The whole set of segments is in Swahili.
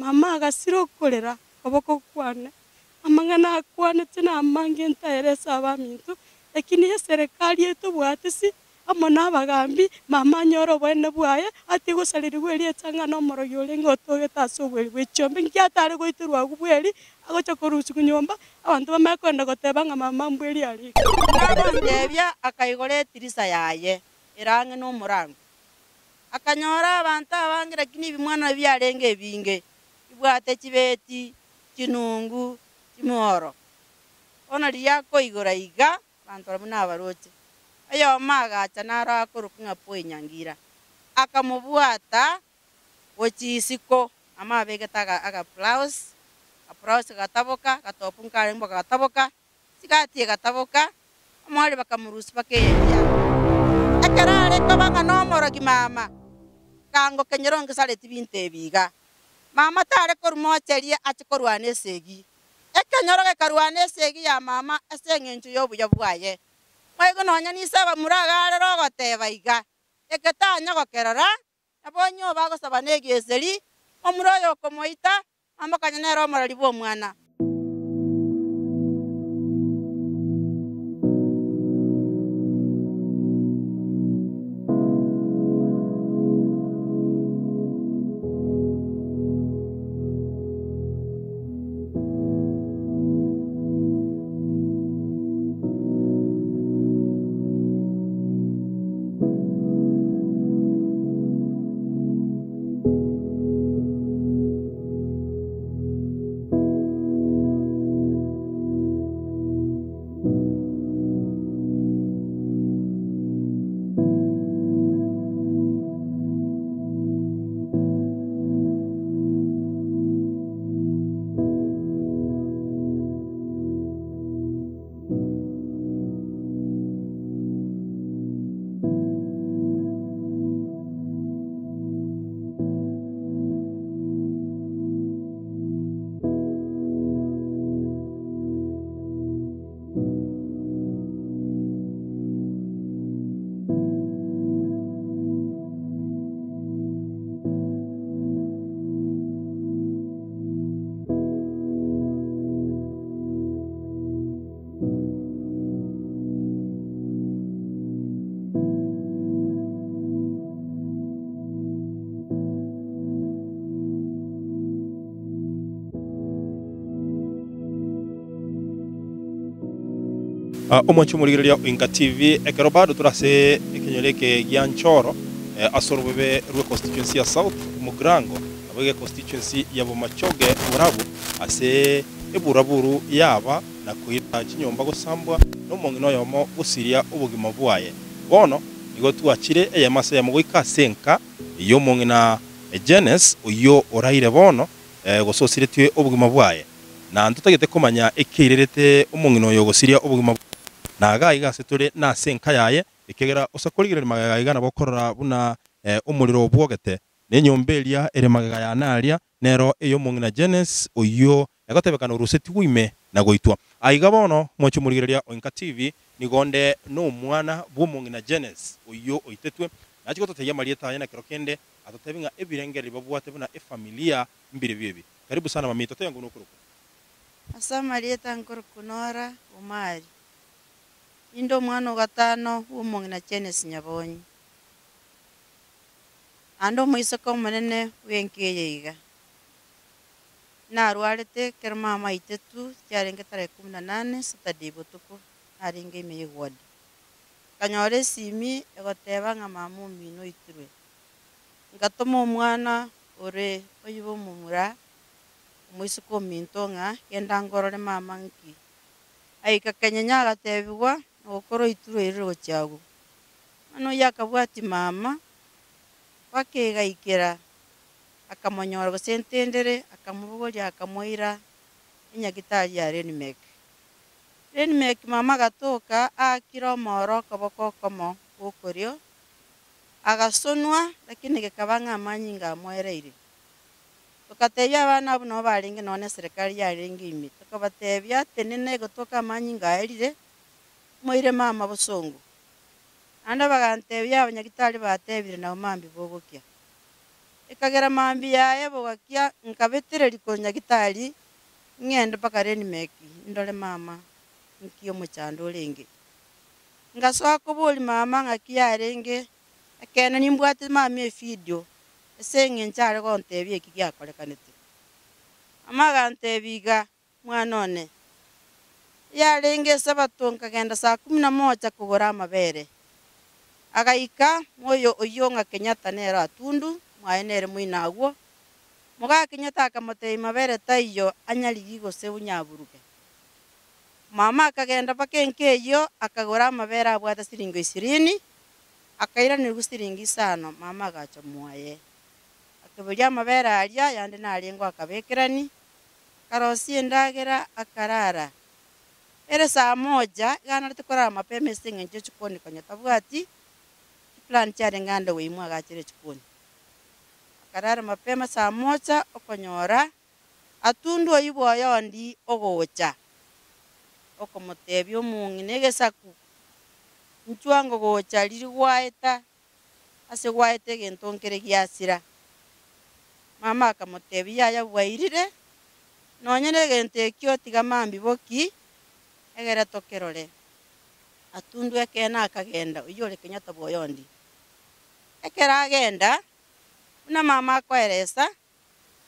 mama agasiro korera koboko kwane amangana akwane tena amange ntaeresa abamintu lakini ya serikali yetu bwatisi amo nabagambi mama nyoro bwene bwaye ati gusalirirwe eri etanga no morogi ore ngotoge taso bweri bwechombe ngiatare goitirwa gubweri agocha korusi kunyomba abantu bamakwenda goteba nga mama mbweri ari ndebya akaigore tirisa yaye irange no murango akanyora abantu abangira kini bimwana byarenge binge ibwate kibeti kinungu kimoro ona liyako igora iga abantu barabona abaroche ayo magacha nara akurukunga poinyangira akamubwata ochisiko amabegetaga aga applause gataboka gatopunka rimbo gataboka sigati gataboka amwari bakamurusi bakeya akarare kabanga nomoro kimama kango kenyeronge saleti binte biga mama tare korumocheria achikorwane segi ekenyoroge karwane segi ya mama asengenju yobuya bwaye mwego nonya nisaba muragare rogoteba iga eketanya gokerora abonyo bagosaba negeseri omuroyo komoita amakanya nero omorori bwo mwana Omwacho murigireria Inka TV ekero bado turase ekenyoleke gya Nchoro asorobebe rwe constituency ya South Mugrango abege constituency ya Bomachoge burabu ase eburaburu yaba na kuira kinyomba gosambwa no mongino yomo gusiria ubugima bwaye bono nigo tuachire eyamase ya mugoika senka iyo mongina Genes uyo oraire bono gososiretwe ubugima bwaye na ntutagete komanya ekirerete umongino yo gosiria ubugima naga igase turi na senka yaye ikegera usakurigirira magaga igana bokorora buna umuriro bwogete nenyombelia ere magaga ya naria nero eyo mongina Genes uyo yagotebekana uruseti wime na goitwa aiga bono mwacho murigirira Inka TV nigonde no mwana bw'umongina Genes uyo oitetwe nachiko toteya marieta yana kirokende atotebinga ebirengeri babwate buna efamilia mbire bibi karibu sana mami totenga ngunukuruko asa marieta nkorukunora umari indo mwana gatano w'umongina Genes Nyabonyi ando moisoko munene wenkeye iga narwarete kermama itetu cyarenge tare 18 Saturday botuko aringe meyigwadi kanyore simi egoteba nga mamu mino itirwe ngatomo umwana ore oyibo mumura moisoko mintonga yenda ngorore mama nki aika kanyanya gatebwa okoro itirwe rero cyago ano yakabwati mama wakega ikera akamonyora gosentendere akamubogorya akamoira inyagitari ya Renmek mama gatoka akira moro koboko komo okoryo agasonwa lakini gekabanga amanyinga mwereire tukatebya abana buno baringe none serikali yaringe imi tukabatebya tenene gotoka amanyinga erire moire mama busongo anda bagantebya abanyagitari batebire na mambi bogokya ikagera mambi yaye bogakia nkabetereri ko nyagitari ngende paka Renimeki ndole mama nkio muchando renge ngasoka boli mama ngakia renge akena nimbwate mama video esenge nchare kontebie kigia kolekanete amaga ntebiga mwanone ya renge sabato nkagenda saa 11 kugora amabere agaika moyo oyonga Kenyatta nera atundu mwaenere muinaguo muga Kenyatta akamotei mabere taiyo anyarigi gose unyaburuke mama akagenda pakenkeyo akagora amabere abwata siringo 20 akaira ni siringi 5 mama agacha muaye akaburia amabere aria yande narengo akabekerani karosi ndagera akarara ere saa 1 gana tukora mapema singe nje chikoni kanya tabwati plan chare nganda we mwa gachire chikoni akarara mapema saa 1 okonyora atundu oyibo yondi ogocha okomotebyo mungi negesaku nchwango gocha liri gwaeta ase gwaete gentonkere giasira mama akamotebya yabwairire nonyene gente kyo tiga mambi boki egera tokerore atundu ekena akagenda uyore Kenyatta boyondi ekera agenda una mama akweresa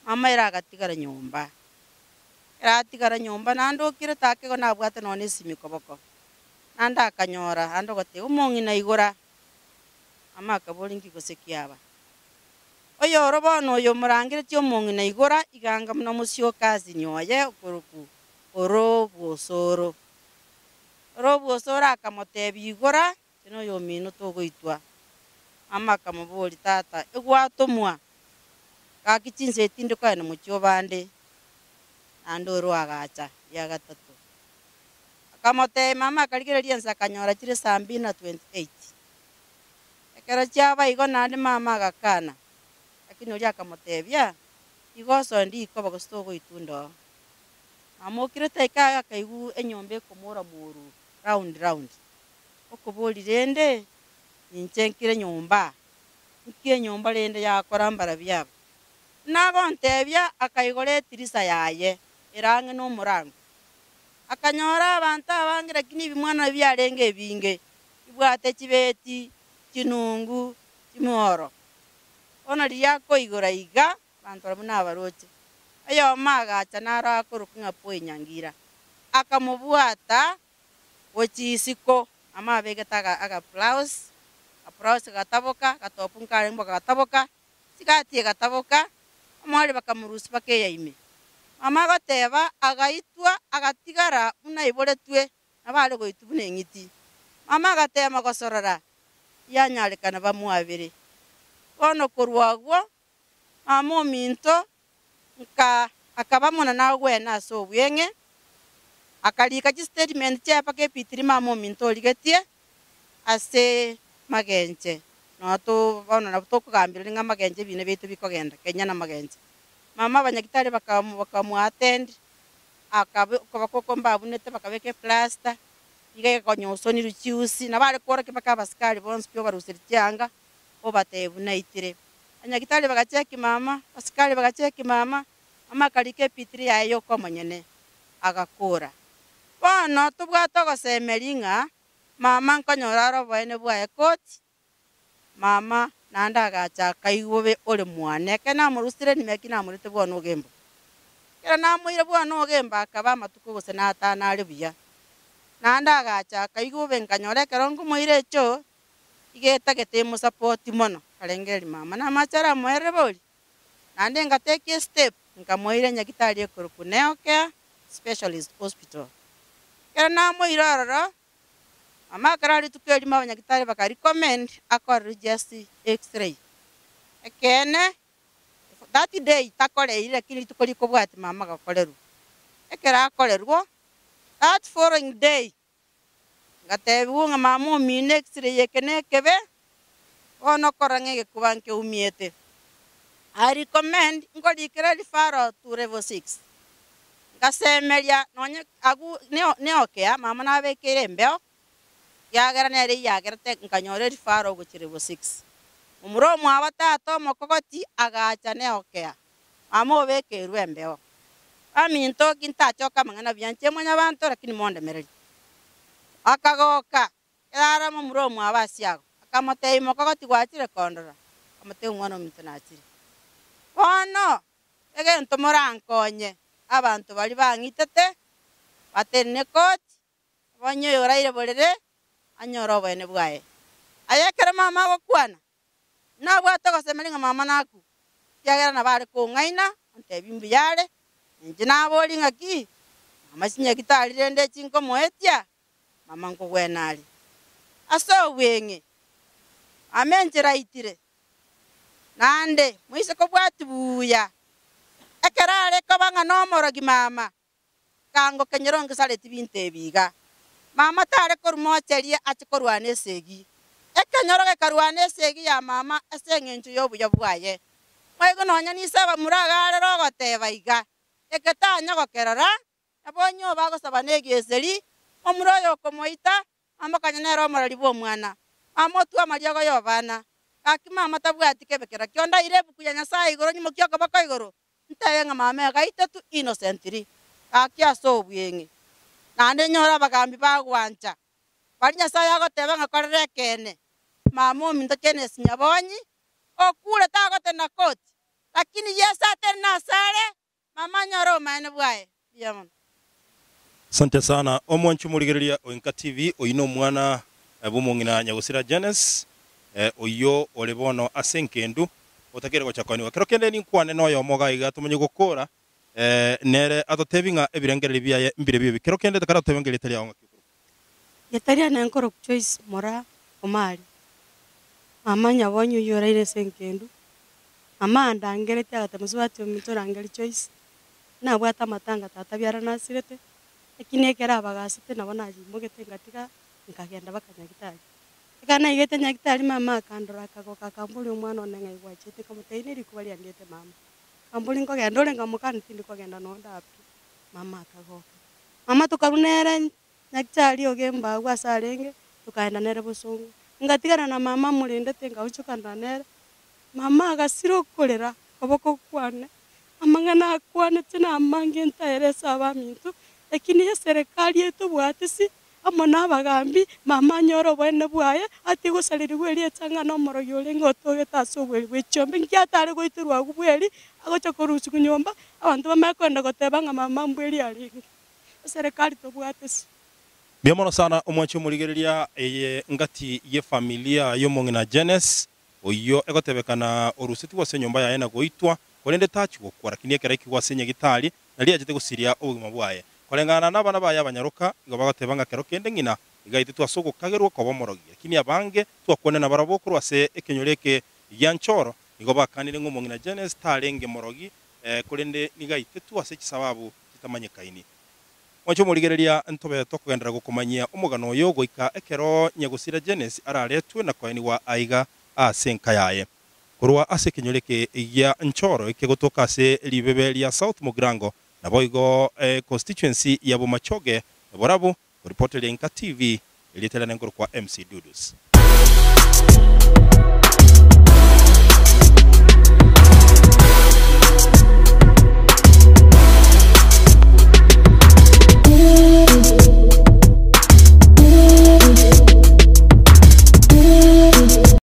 mama era agatigara nyumba nandukire takego nabwate none simi koboko nanda akanyora ando gote umongi na igora mama akabolingi gosekiaba oyo robono oyo murangire tyo mongi na igora iganga muno musio kazi nyoye okuruku oro bwosoro akamotebi igora kino yo mino togoitwa mama akamuboli tata egwatomwa kakichinse etinde kwa no muchyo bande andoro agacha ya gatatu akamote mama akaligereria nsa kanyora chire saa 2:28 ekero chaba igo nande mama agakana lakini uri akamotebia igoso ndi ikoba gostogo itundo amokire taika akaigu enyombe komora muru round okoboli rende ninchenkire nyomba nkie nyomba rende yakorambara byabo nagontebia akaigore tirisa yaye irange no murango akanyora abantu abangira kini bimwana byarenge binge ibwate kibeti kinungu kimoro ona liyako igora iga bantu ramuna baroche ayo magacha nara korukunga poinyangira akamubwata ochisiko amabegetaga aga blouse gataboka gatopunka mboga gataboka sigatie gataboka amwali bakamurusi bakeyaime mama goteba agaitwa agatigara una iboretwe nabale goitubune ngiti mama gatema gosorora yanyarekana bamwabire ono korwagwo mama minto nka akabamona nawe na so bwenge akalika chi statement cha pake pitiri mama minto ligetie ase magenje no to ono na to kugambira nga magenje bine bitu bikogenda Kenya na magenje mama banyagitari bakamu attend akabako mbabunete bakabeke plaster igeke konyoso ni ruchiusi nabale kora kibaka baskari bonse pyo barusiri cyanga obatebu naitire anyagitari bagacheki mama baskari bagacheki mama mama kalike pitiri yayo komonyene agakora bono tubwato gosemeringa mama nkonyora roboene bwa ekoti mama nanda gacha kaigobe ole mwane kana murusire nimeki namurite bwa nogembo kera namuire bwa nogemba akaba matuko gose na atana ari buya nanda gacha kaigobe nkanyore kerongo muire cho igeta getemo support mono kalengeri mama na machara mwere boli nande ngateke step nkamoire nyagitari ekuruku neoke specialist hospital kera namuire roro mama karari tukeli mabanyagitari bakari recommend akora just x-ray ekene that day takore ile kili tukoli kobwati mama gakoleru ekera akolerwo that following day ngatebu nga mama mine x-ray ekene kebe ono korange kubanke umiete I recommend ngoli kira referral to level 6 ngasemelia nonye agu neokea mama na bekere mbeo yagera nere yagera te nkanyore rifaro go chire bo 6 umuro mwa tato mokogoti agacha ne okea amo beke rwembeo aminto kinta choka mangana byanche mwanya bantu lakini monde mereri akagoka yara mumuro mwa basiago akamotei mokogoti gwachire kondora amotei umwana omutunachire ono egento morankonye abantu bali bangitete batene koti bonyo yoraire borere anyora obene bwae ayekere mama gokwana na bwato gosemelinga mama naku yagera na bari kungaina ntebimbu yale nje naboli ngaki mama sinya kitali rende chinko moetia mama ngo gwenali aso wenge amenjera itire nande muise ko bwatubuya ekerale ko banga nomorogi mama kango kenyeronge sale tibinte biga mama tare korumocherie achikorwane segi ekenyoroge karwane segi ya mama asengenju yobuya bwaye mwego nonya nisaba muragare rogoteba iga eketanya gokerora abonyo bagosaba negeseri omuroyo komoita amakanya nero morali bwo mwana amotu amaliago yobana akima matabwati kebekera kionda irebu kuya nyasaye igoro nyimo kyoko bako igoro ntayenga mama gaitatu innocently akia so bwenge nande nyora bagambi bagwancha bali nyasaye agoteba ngakorere kene mama ominto kene sinyabonyi okule tagote na koti lakini yesa tena sare mama nyoro mane bwae yamon. Asante sana omwanchu muligereria Oinka TV oyino mwana bumongina Nyagusira Genes oyo olebono asenkendu otakere gochakwani wakero kende ni kwane noyo moga iga tumenye gukora nere atotebinga ebirengereri bya mbire byo bikero kende takara tebengere tali aho ngakuru yetaria na nkoro choice mora omali mama nyabonyo yoraire senkendu mama ndangerete agatemusubati omitora ngeri choice na bwata matanga tata byara nasirete ekine kera bagasite nabona jimogete ngatiga nkagenda bakanyagitari kana igete nyagitari mama akandora akagoka kambuli umwana onenga igwachete kamuteine rikubali andete mama kambuli ngogenda olenga mukani tindi kogenda nonda api mama akagoka mama tukarunere nyagitari ogemba gwasarenge tukaenda nere busungu ngatigana na mama mulindete ngauchuka ndanere mama agasiro kolera koboko kwane amangana akwane tena amange ntaeresa abamintu lakini ya serikali yetu bwatisi amona bagambi mama nyoro bwene bwaye ati gusaliri gweri etanga no moro yole ngotoge taso bwe chombe nkyatare goitirwa gubweri agocha korusu kunyomba abantu bamakwenda gotebanga mama mbweri alingi serikali to bwatisi. Biamono sana omwanchu muligereria eye ngati ye familia yomongina Genes oyo egotebekana orusiti wase nyomba yaye na goitwa kolende tachi gokora kinie kera ikigwasenya gitari nali ajete gusiria obugima bwaye kolengana nabana baya banyaruka igo bagotebanga kero kende ngina igaite twasoko kagerwa ko bomorogi lakini abange twakone na barabokuru ase ekenyoreke yanchoro igo bakanire ngomongina Genes tarenge morogi kolende nigaite twase kisababu kitamanyekaini mwacho muligereria ntobe tokugendera gukomanyia omugano oyo goika ekero Nyagusira Genes araretwe na kwaini wa aiga asenka yaye kurwa ase kinyoreke ya nchoro ikegotoka ase libebe lya South Mugrango na boigo constituency ya Bomachoge borabu reporter Oinka TV ilitela nengoro kwa MC Dudus.